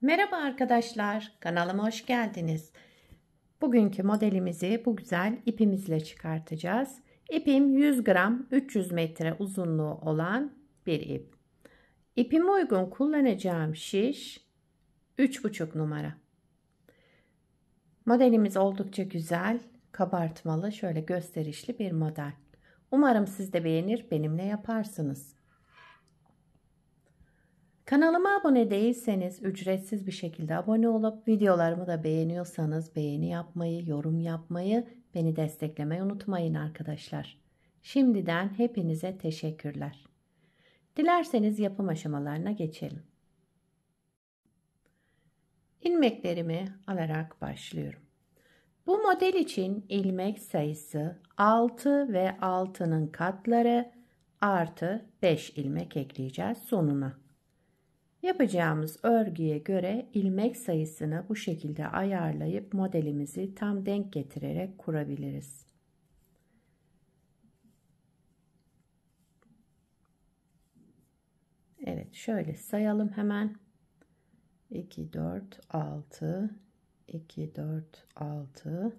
Merhaba arkadaşlar, kanalıma hoş geldiniz. Bugünkü modelimizi bu güzel ipimizle çıkartacağız. İpim 100 gram 300 metre uzunluğu olan bir ip. İpime uygun kullanacağım şiş 3,5 numara. Modelimiz oldukça güzel, kabartmalı, şöyle gösterişli bir model. Umarım siz de beğenir, benimle yaparsınız. Kanalıma abone değilseniz ücretsiz bir şekilde abone olup videolarımı da beğeniyorsanız beğeni yapmayı, yorum yapmayı, beni desteklemeyi unutmayın arkadaşlar. Şimdiden hepinize teşekkürler. Dilerseniz yapım aşamalarına geçelim. İlmeklerimi alarak başlıyorum. Bu model için ilmek sayısı 6 ve 6'nın katları artı 5 ilmek ekleyeceğiz sonuna. Yapacağımız örgüye göre ilmek sayısını bu şekilde ayarlayıp modelimizi tam denk getirerek kurabiliriz. Evet, şöyle sayalım hemen. 2 4 6 2 4 6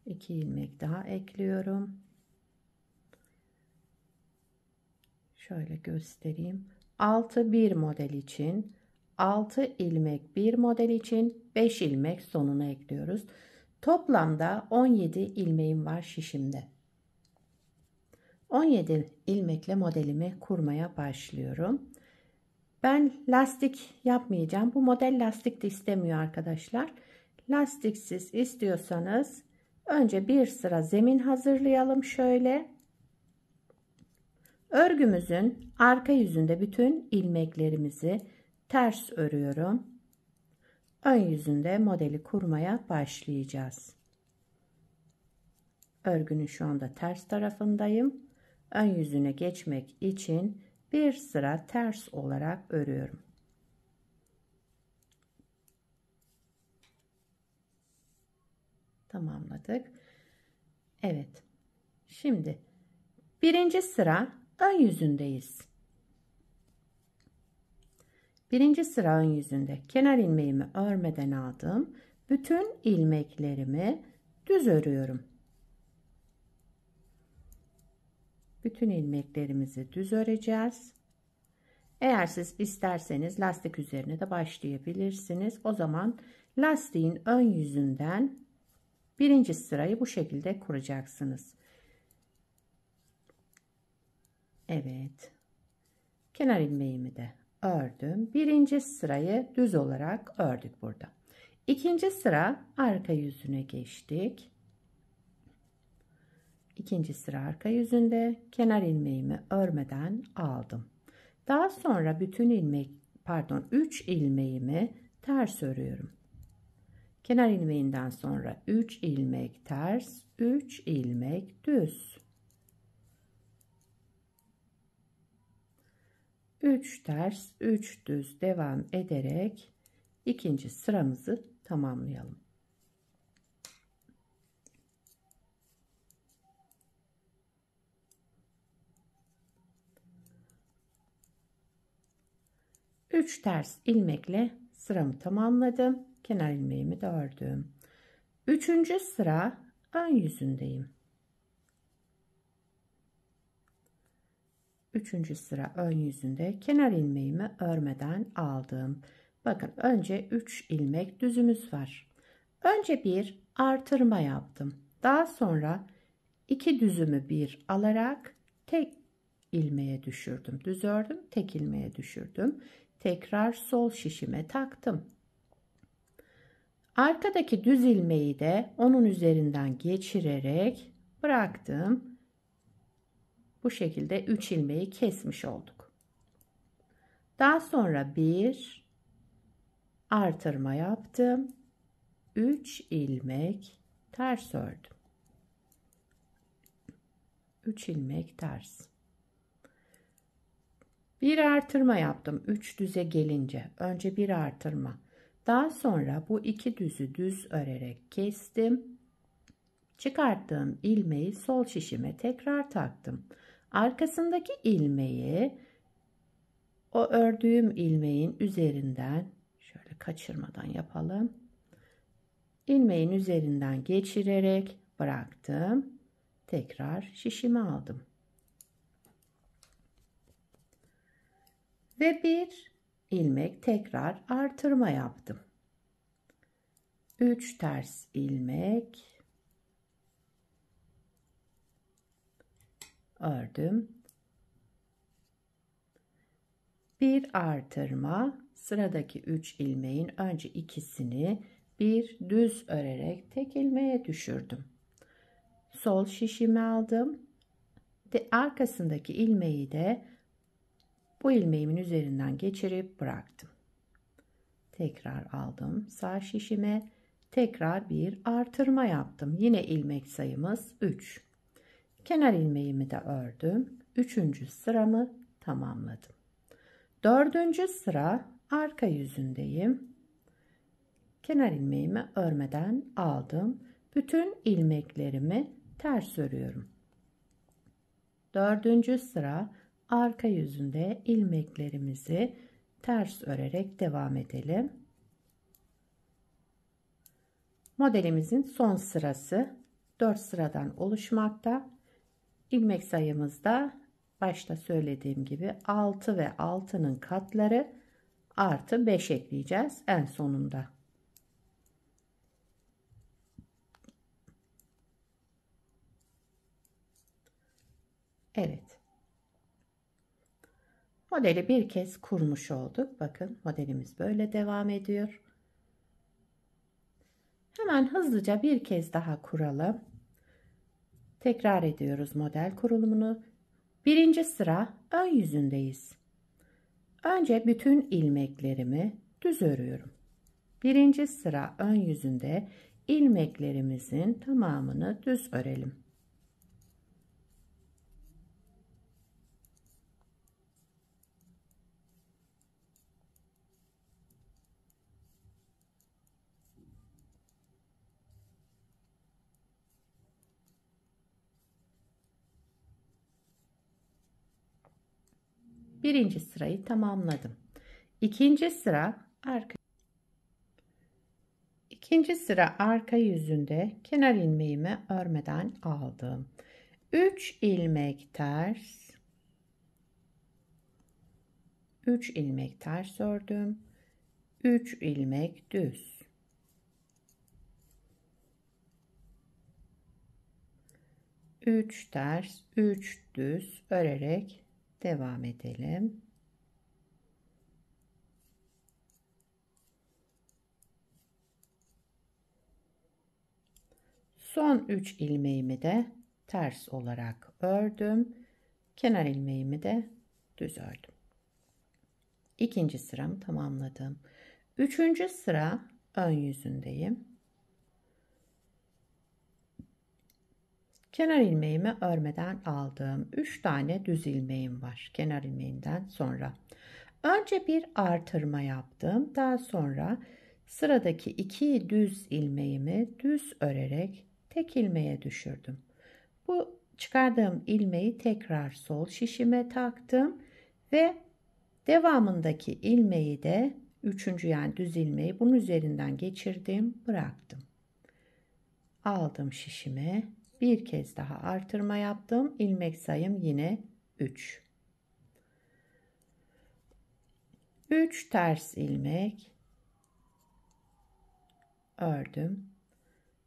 2 ilmek daha ekliyorum. Şöyle göstereyim. 6 bir model için, 6 ilmek bir model için 5 ilmek sonuna ekliyoruz. Toplamda 17 ilmeğim var şişimde. 17 ilmekle modelimi kurmaya başlıyorum. Ben lastik yapmayacağım. Bu model lastik de istemiyor arkadaşlar. Lastiksiz istiyorsanız önce bir sıra zemin hazırlayalım şöyle. Örgümüzün arka yüzünde bütün ilmeklerimizi ters örüyorum. Ön yüzünde modeli kurmaya başlayacağız. Örgünün şu anda ters tarafındayım. Ön yüzüne geçmek için bir sıra ters olarak örüyorum. Tamamladık. Evet. Şimdi birinci sıra ön yüzündeyiz. Birinci sıra ön yüzünde kenar ilmeğimi örmeden aldım. Bütün ilmeklerimi düz örüyorum. Bütün ilmeklerimizi düz öreceğiz. Eğer siz isterseniz lastik üzerine de başlayabilirsiniz. O zaman lastiğin ön yüzünden birinci sırayı bu şekilde kuracaksınız. Evet. Kenar ilmeğimi de ördüm. Birinci sırayı düz olarak ördük burada. İkinci sıra arka yüzüne geçtik. İkinci sıra arka yüzünde kenar ilmeğimi örmeden aldım. Daha sonra bütün 3 ilmeğimi ters örüyorum. Kenar ilmeğinden sonra 3 ilmek ters, 3 ilmek düz. 3 ters, 3 düz devam ederek ikinci sıramızı tamamlayalım. Üç ters ilmekle sıramı tamamladım. Kenar ilmeğimi de ördüm. Üçüncü sıra ön yüzündeyim. Üçüncü sıra ön yüzünde kenar ilmeğimi örmeden aldım. Bakın önce 3 ilmek düzümüz var. Önce bir artırma yaptım. Daha sonra 2 düzümü bir alarak tek ilmeğe düşürdüm. Düz ördüm, tek ilmeğe düşürdüm. Tekrar sol şişime taktım. Arkadaki düz ilmeği de onun üzerinden geçirerek bıraktım. Bu şekilde 3 ilmeği kesmiş olduk. Daha sonra bir artırma yaptım. 3 ilmek ters ördüm. 3 ilmek ters. Bir artırma yaptım. 3 düze gelince önce bir artırma. Daha sonra bu iki düzü düz örerek kestim. Çıkarttığım ilmeği sol şişime tekrar taktım. Arkasındaki ilmeği o ördüğüm ilmeğin üzerinden şöyle kaçırmadan yapalım. İlmeğin üzerinden geçirerek bıraktım. Tekrar şişimi aldım. Ve bir ilmek tekrar artırma yaptım. 3 ters ilmek ördüm. Bir artırma, sıradaki 3 ilmeğin önce ikisini bir düz örerek tek ilmeğe düşürdüm. Sol şişimi aldım. Arkasındaki ilmeği de bu ilmeğimin üzerinden geçirip bıraktım. Tekrar aldım sağ şişime, tekrar bir artırma yaptım. Yine ilmek sayımız 3. Kenar ilmeğimi de ördüm. 3. sıramı tamamladım. 4. sıra arka yüzündeyim. Kenar ilmeğimi örmeden aldım. Bütün ilmeklerimi ters örüyorum. 4. sıra arka yüzünde ilmeklerimizi ters örerek devam edelim. Modelimizin son sırası 4 sıradan oluşmakta. İlmek sayımızda başta söylediğim gibi 6 ve 6'nın katları artı 5 ekleyeceğiz en sonunda. Evet. Modeli bir kez kurmuş olduk. Bakın modelimiz böyle devam ediyor. Hemen hızlıca bir kez daha kuralım. Tekrar ediyoruz model kurulumunu. 1. sıra ön yüzündeyiz. Önce bütün ilmeklerimi düz örüyorum. 1. sıra ön yüzünde ilmeklerimizin tamamını düz örelim. Birinci sırayı tamamladım. İkinci sıra arka yüzünde kenar ilmeğimi örmeden aldım. 3 ilmek ters, 3 ilmek ters ördüm. 3 ilmek düz. 3 ters, 3 düz örerek devam edelim. Son 3 ilmeğimi de ters olarak ördüm. Kenar ilmeğimi de düz ördüm. İkinci sıramı tamamladım. 3. sıra ön yüzündeyim. Kenar ilmeğimi örmeden aldığım 3 tane düz ilmeğim var. Kenar ilmeğinden sonra. Önce bir artırma yaptım. Daha sonra sıradaki 2 düz ilmeğimi düz örerek tek ilmeğe düşürdüm. Bu çıkardığım ilmeği tekrar sol şişime taktım ve devamındaki ilmeği de 3. yani düz ilmeği bunun üzerinden geçirdim, bıraktım. Aldım şişime. Bir kez daha artırma yaptım. İlmek sayım yine 3. 3 ters ilmek ördüm.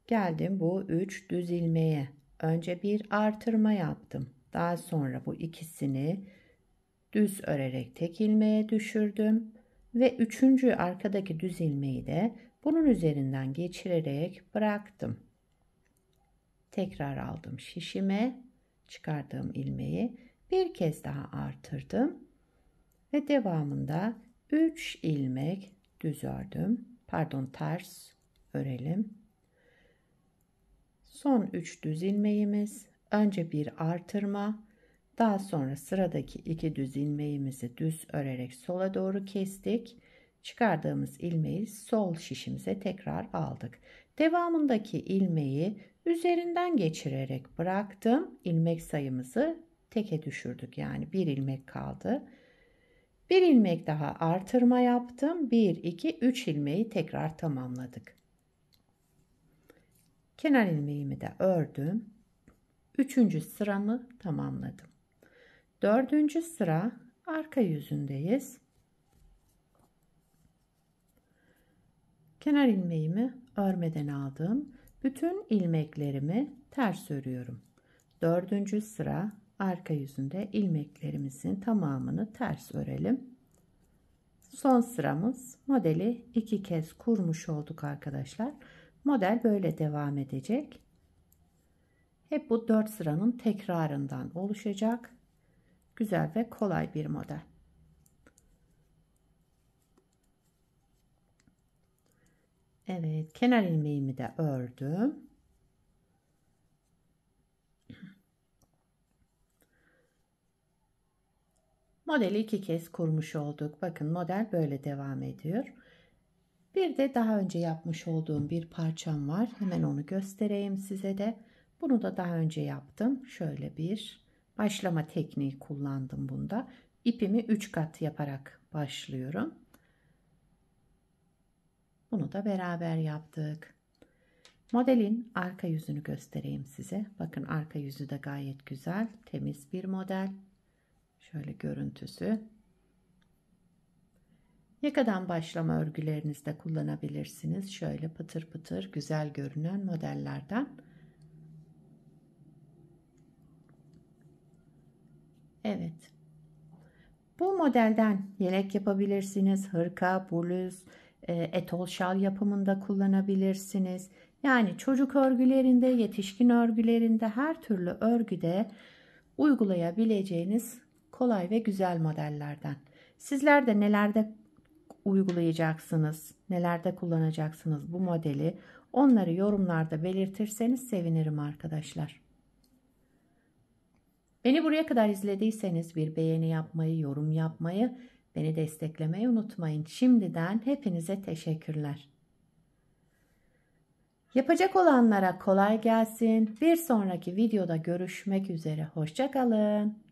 Geldim bu 3 düz ilmeğe. Önce bir artırma yaptım. Daha sonra bu ikisini düz örerek tek ilmeğe düşürdüm ve 3. arkadaki düz ilmeği de bunun üzerinden geçirerek bıraktım. Tekrar aldım şişime, çıkardığım ilmeği bir kez daha artırdım ve devamında 3 ilmek düz ördüm. Pardon, ters örelim. Son 3 düz ilmeğimiz, önce bir artırma, daha sonra sıradaki 2 düz ilmeğimizi düz örerek sola doğru kestik. Çıkardığımız ilmeği sol şişimize tekrar aldık. Devamındaki ilmeği üzerinden geçirerek bıraktım. İlmek sayımızı teke düşürdük. Yani bir ilmek kaldı. Bir ilmek daha artırma yaptım. 1, 2, 3 ilmeği tekrar tamamladık. Kenar ilmeğimi de ördüm. 3. sıramı tamamladım. 4. sıra arka yüzündeyiz. Kenar ilmeğimi örmeden aldım. Bütün ilmeklerimi ters örüyorum. 4. sıra arka yüzünde ilmeklerimizin tamamını ters örelim. Son sıramız, modeli 2 kez kurmuş olduk arkadaşlar. Model böyle devam edecek. Hep bu 4 sıranın tekrarından oluşacak. Güzel ve kolay bir model. Evet, kenar ilmeğimi de ördüm. Modeli 2 kez kurmuş olduk. Bakın model böyle devam ediyor. Bir de daha önce yapmış olduğum bir parçam var. Hemen onu göstereyim size de. Bunu da daha önce yaptım. Şöyle bir başlama tekniği kullandım bunda. İpimi 3 kat yaparak başlıyorum. Bunu da beraber yaptık. Modelin arka yüzünü göstereyim size. Bakın arka yüzü de gayet güzel, temiz bir model. Şöyle görüntüsü. Yakadan başlama örgülerinizde kullanabilirsiniz. Şöyle pıtır pıtır güzel görünen modellerden. Evet. Bu modelden yelek yapabilirsiniz. Hırka, bluz, etol şal yapımında kullanabilirsiniz. Yani çocuk örgülerinde, yetişkin örgülerinde, her türlü örgüde uygulayabileceğiniz kolay ve güzel modellerden. Sizler de nelerde uygulayacaksınız, nelerde kullanacaksınız bu modeli, onları yorumlarda belirtirseniz sevinirim arkadaşlar. Beni buraya kadar izlediyseniz bir beğeni yapmayı, yorum yapmayı, beni desteklemeyi unutmayın. Şimdiden hepinize teşekkürler. Yapacak olanlara kolay gelsin. Bir sonraki videoda görüşmek üzere. Hoşça kalın.